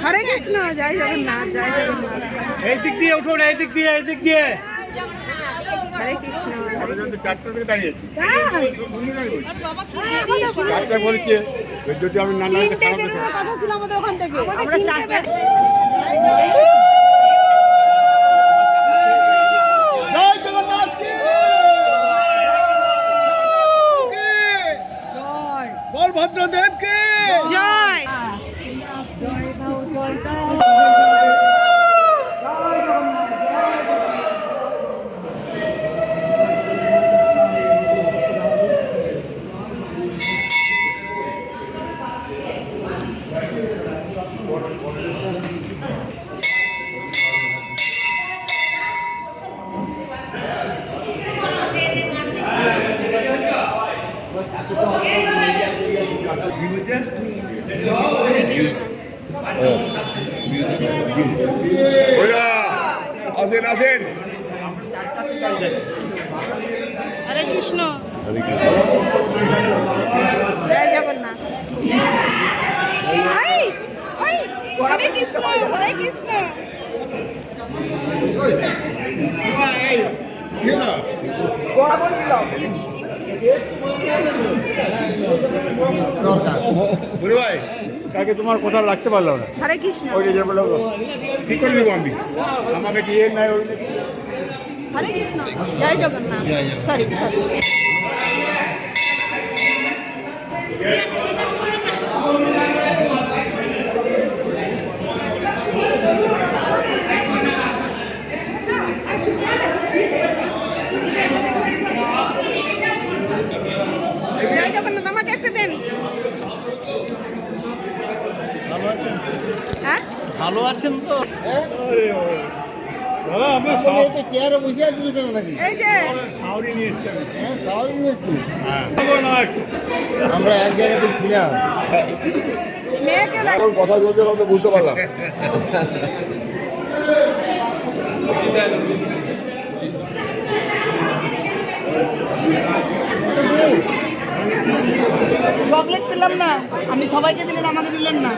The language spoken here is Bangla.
হরে কৃষ্ণ, জয় জগন্নাথ, জয় জগন্নাথ। এই দিক দিয়ে উঠুন, এই দিক দিয়ে, এই দিক দিয়ে। হরে কৃষ্ণ। চারটা থেকে দাঁড়িয়ে আছি। তাই? চারটা বলেছে যদি আমি না নাড়িতে খারাপ দেখে কথা ছিল আমাদের ওখান থেকে। আমরা চারটে। জয় জগন্নাথ কি জয় বলভদ্রদেব কি জয়। আসেন আসেন। হরে কৃষ্ণ, জয় জগন্নাথ। ওই, ওই, হরে কৃষ্ণ, হরে কৃষ্ণ। বলে ভাই কাকে তোমার কথা রাখতে পারলাম না। হরে কৃষ্ণ, ওই যে বলো ঠিক করে নেবো আমি, আমাকে দিয়ে নাই ওই হরে কৃষ্ণ, জয় জগন্নাথ। Sorry sorry. জয় জগন্নাথ, আমাকে একটা দেন। হ্যাঁ, ভালো আছেন তো? দাদা আমরা সবাই তো চেয়ারে বসে আছি কেন নাকি? এই যে সাউরি নিয়ে এসছেন। হ্যাঁ সবাই নিয়ে এসছি। হ্যাঁ। আমরা এক জায়গাতে ছিলাম, মেয়েকে এখন কথা বলতে বলতে বুঝতে পারলাম। চকলেট পেলাম না, আপনি সবাইকে দিলেন, আমাকে দিলেন না।